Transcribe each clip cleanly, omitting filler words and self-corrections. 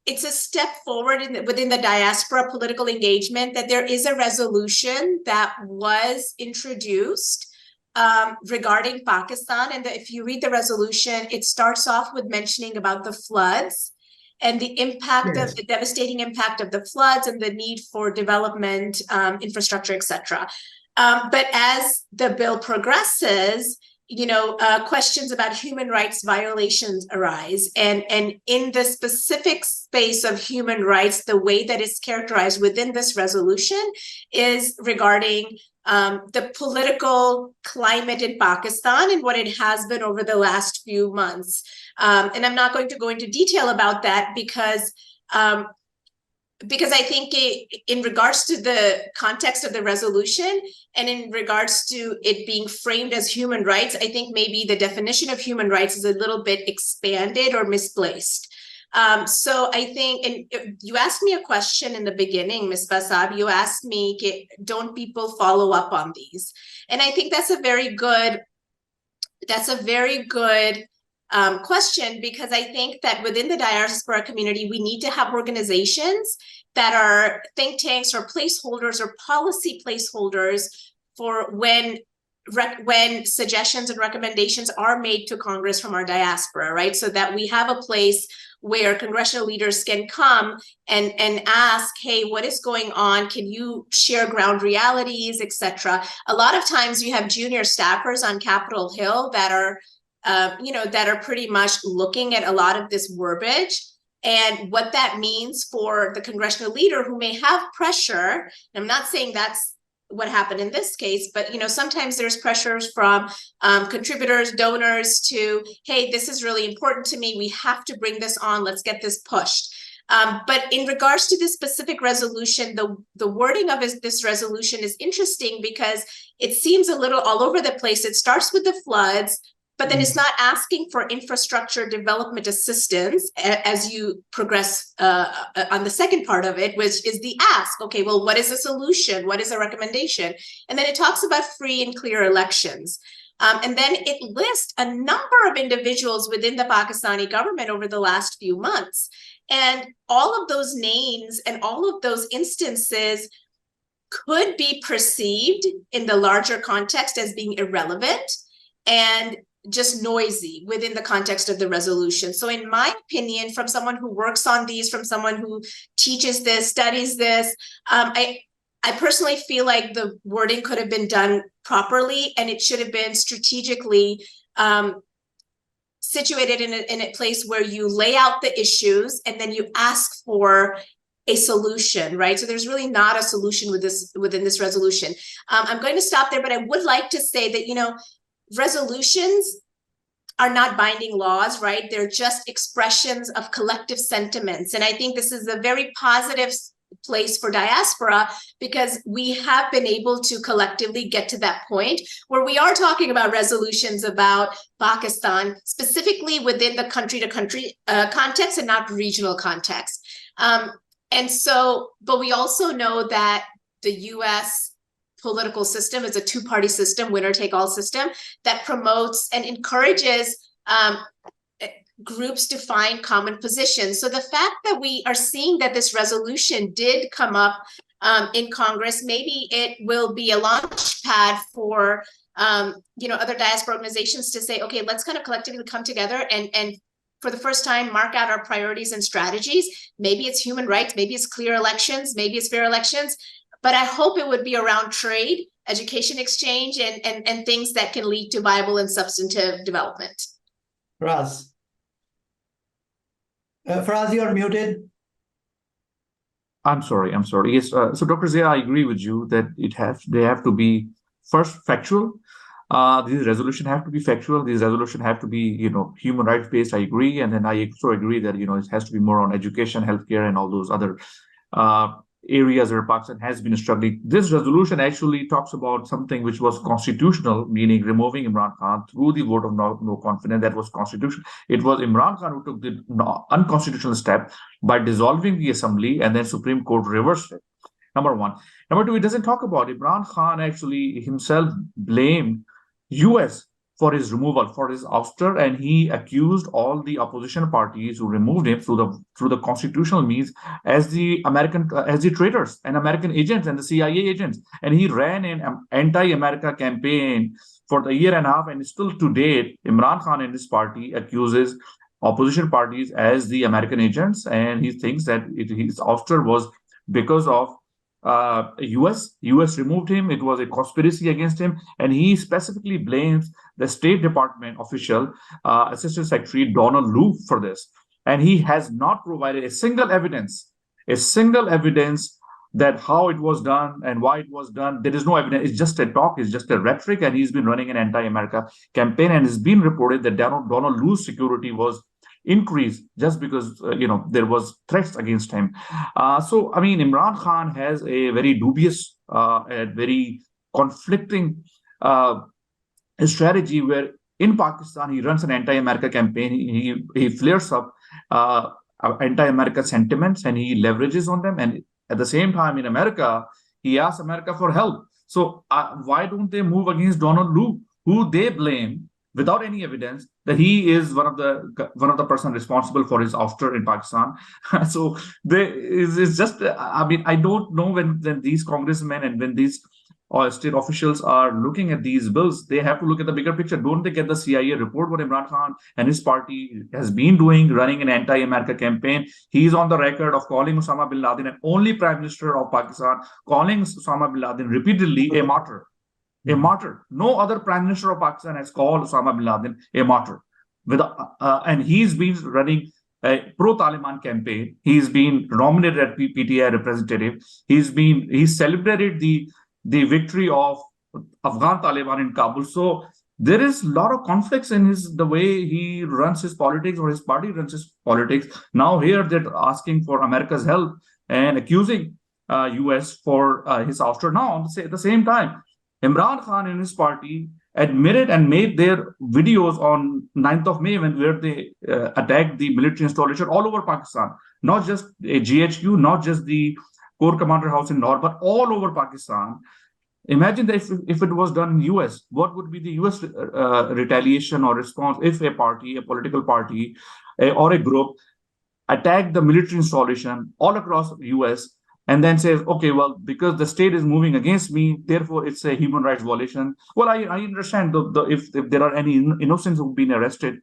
it's a step forward within the diaspora political engagement that there is a resolution that was introduced regarding Pakistan. And if you read the resolution, it starts off with mentioning about the floods and the impact of the devastating impact of the floods and the need for development, infrastructure, etc. But as the bill progresses, questions about human rights violations arise. And in the specific space of human rights, the way that it's characterized within this resolution is regarding the political climate in Pakistan and what it has been over the last few months. And I'm not going to go into detail about that because I think in regards to the context of the resolution and in regards to it being framed as human rights, I think maybe the definition of human rights is a little bit expanded or misplaced. So I think, and you asked me a question in the beginning, Ms. Basab, you asked me, don't people follow up on these? And I think that's a very good question, because I think that within the diaspora community, we need to have organizations that are think tanks or placeholders or policy placeholders for when suggestions and recommendations are made to Congress from our diaspora, right? So that we have a place where congressional leaders can come and ask, hey, what is going on? Can you share ground realities, etc.? A lot of times you have junior staffers on Capitol Hill that are that are pretty much looking at a lot of this verbiage and what that means for the congressional leader who may have pressure. And I'm not saying that's what happened in this case, but sometimes there's pressures from contributors, donors to, hey, this is really important to me. We have to bring this on. Let's get this pushed. But in regards to this specific resolution, the wording of this resolution is interesting because it seems a little all over the place. It starts with the floods, but then it's not asking for infrastructure development assistance as you progress on the second part of it, which is the ask. Okay, well, what is a solution? What is a recommendation? And then it talks about free and clear elections. And then it lists a number of individuals within the Pakistani government over the last few months. And all of those names and all of those instances could be perceived in the larger context as being irrelevant and just noisy within the context of the resolution. So in my opinion, from someone who works on these, from someone who teaches this, studies this, I personally feel like the wording could have been done properly, and it should have been strategically situated in a place where you lay out the issues and then you ask for a solution, right? So there's really not a solution within this resolution. I'm going to stop there, but I would like to say that, resolutions are not binding laws, right? They're just expressions of collective sentiments. And I think this is a very positive place for diaspora because we have been able to collectively get to that point where we are talking about resolutions about Pakistan, specifically within the country-to-country context and not regional context. But we also know that the U.S. political system is a two-party system, winner-take-all system, that promotes and encourages groups to find common positions. So the fact that we are seeing that this resolution did come up in Congress, maybe it will be a launch pad for other diaspora organizations to say, okay, let's kind of collectively come together and for the first time mark out our priorities and strategies. Maybe it's human rights, maybe it's clear elections, maybe it's fair elections. But I hope it would be around trade, education exchange, and things that can lead to viable and substantive development. Faraz, you're muted. I'm sorry. Yes, so Dr. Zia, I agree with you that they have to be first factual. These resolutions have to be factual. These resolutions have to be, human rights based. I agree, and then I also agree that it has to be more on education, healthcare, and all those other areas where Pakistan has been struggling. This resolution actually talks about something which was constitutional, meaning removing Imran Khan through the vote of no confidence. That was constitutional. It was Imran Khan who took the unconstitutional step by dissolving the assembly, and then Supreme Court reversed it. Number one. Number two, it doesn't talk about Imran Khan actually himself blamed US for his removal, for his ouster, and he accused all the opposition parties who removed him through the constitutional means as the traitors and American agents and the CIA agents. And he ran an anti-America campaign for the year and a half, and still to date, Imran Khan and his party accuses opposition parties as the American agents, and he thinks that his ouster was because of US removed him. It was a conspiracy against him, and he specifically blames the State Department official, Assistant Secretary Donald Lu, for this. And he has not provided a single evidence that how it was done and why it was done. There is no evidence. It's just a talk. It's just a rhetoric, and he's been running an anti-America campaign. And it's been reported that Donald Lu's security was increased just because there was threats against him. So I mean, Imran Khan has a very dubious and very conflicting strategy where in Pakistan he runs an anti-America campaign. He flares up anti-America sentiments and he leverages on them. And at the same time, in America, he asks America for help. So why don't they move against Donald Lu, who they blame without any evidence that he is one of the person responsible for his ouster in Pakistan? So it's just, I mean, I don't know when these congressmen and when these state officials are looking at these bills, they have to look at the bigger picture. Don't they get the CIA report what Imran Khan and his party has been doing, running an anti-America campaign? He's on the record of calling Osama bin Laden, and only Prime Minister of Pakistan, calling Osama bin Laden repeatedly a martyr. A martyr. No other Prime Minister of Pakistan has called Osama bin Laden a martyr. And he's been running a pro-Taliban campaign. He's been nominated as PTI representative. He's celebrated the victory of Afghan Taliban in Kabul. So there is a lot of conflicts in the way he runs his politics, or his party runs his politics. Now here they're asking for America's help and accusing US for his ouster. Now at the same time, Imran Khan and his party admitted and made their videos on 9th of May where they attacked the military installation all over Pakistan, not just a GHQ, not just the Corps Commander House in Lahore, but all over Pakistan. Imagine that if it was done in US, what would be the US retaliation or response if a political party or a group attacked the military installation all across US and then says, okay, well, because the state is moving against me, therefore it's a human rights violation. Well, I understand if there are any innocents who've been arrested,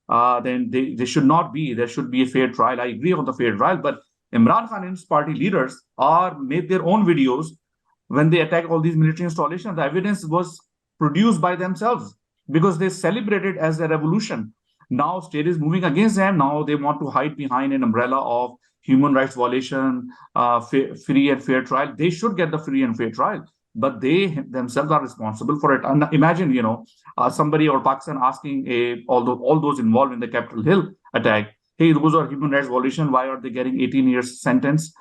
then they should not be. There should be a fair trial. I agree on the fair trial, but Imran Khan and his party leaders made their own videos when they attack all these military installations. The evidence was produced by themselves because they celebrated as a revolution. Now state is moving against them. Now they want to hide behind an umbrella of human rights violation, free and fair trial. They should get the free and fair trial, but they themselves are responsible for it. And imagine, somebody or Pakistan asking all those involved in the Capitol Hill attack, hey, those are human rights violation. Why are they getting 18 years sentence?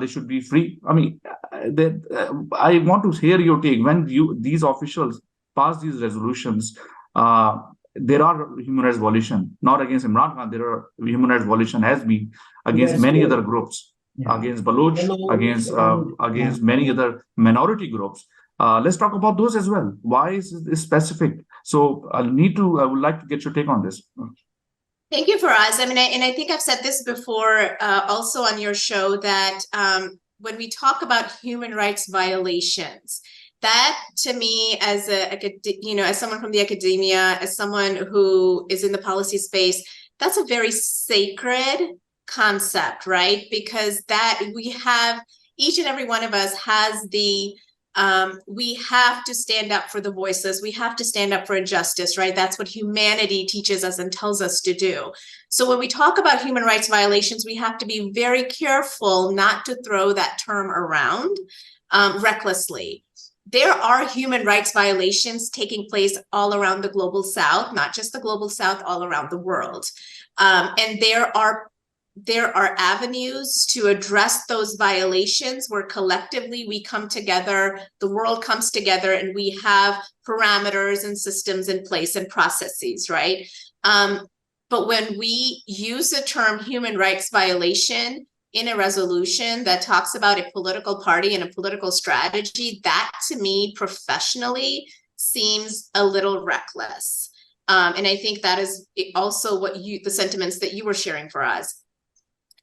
They should be free. I mean, I want to hear your take. When these officials pass these resolutions, there are human rights violation, not against Imran Khan. There are human rights violation has been against many other groups, against Baloch, against many other minority groups. Let's talk about those as well. Why is this specific? So I would like to get your take on this. Thank you, Faraz. I mean, and I think I've said this before also on your show that when we talk about human rights violations, that to me as as someone from the academia, as someone who is in the policy space, that's a very sacred concept, right? Because that we have, each and every one of us has we have to stand up for the voiceless. We have to stand up for injustice, right? That's what humanity teaches us and tells us to do. So when we talk about human rights violations, we have to be very careful not to throw that term around recklessly. There are human rights violations taking place all around the global South, not just the global South, all around the world. And there are avenues to address those violations where collectively we come together, the world comes together, and we have parameters and systems in place and processes, right? But when we use the term human rights violation in a resolution that talks about a political party and a political strategy, that to me professionally seems a little reckless. And I think that is also the sentiments that you were sharing for us.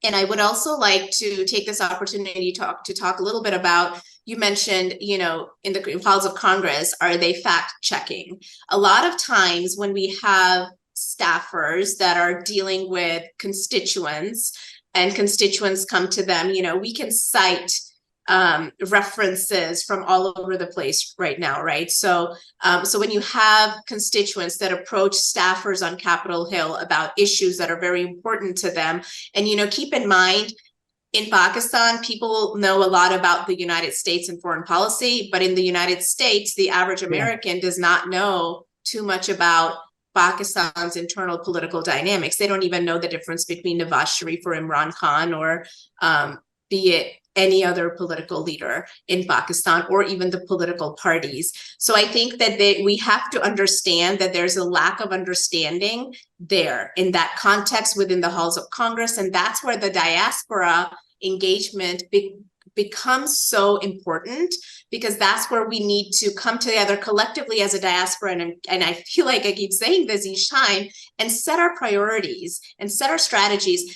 And I would also like to take this opportunity to talk a little bit about, you mentioned, in the halls of Congress, are they fact checking? A lot of times when we have staffers that are dealing with constituents and constituents come to them, we can cite references from all over the place right now, right? So when you have constituents that approach staffers on Capitol Hill about issues that are very important to them, and keep in mind, in Pakistan, people know a lot about the United States and foreign policy, but in the United States, the average American does not know too much about Pakistan's internal political dynamics. They don't even know the difference between Nawaz Sharif or Imran Khan, or be it any other political leader in Pakistan, or even the political parties. So I think that we have to understand that there's a lack of understanding there in that context within the halls of Congress. And that's where the diaspora engagement becomes so important, because that's where we need to come together collectively as a diaspora. And I feel like I keep saying this each time, and set our priorities and set our strategies.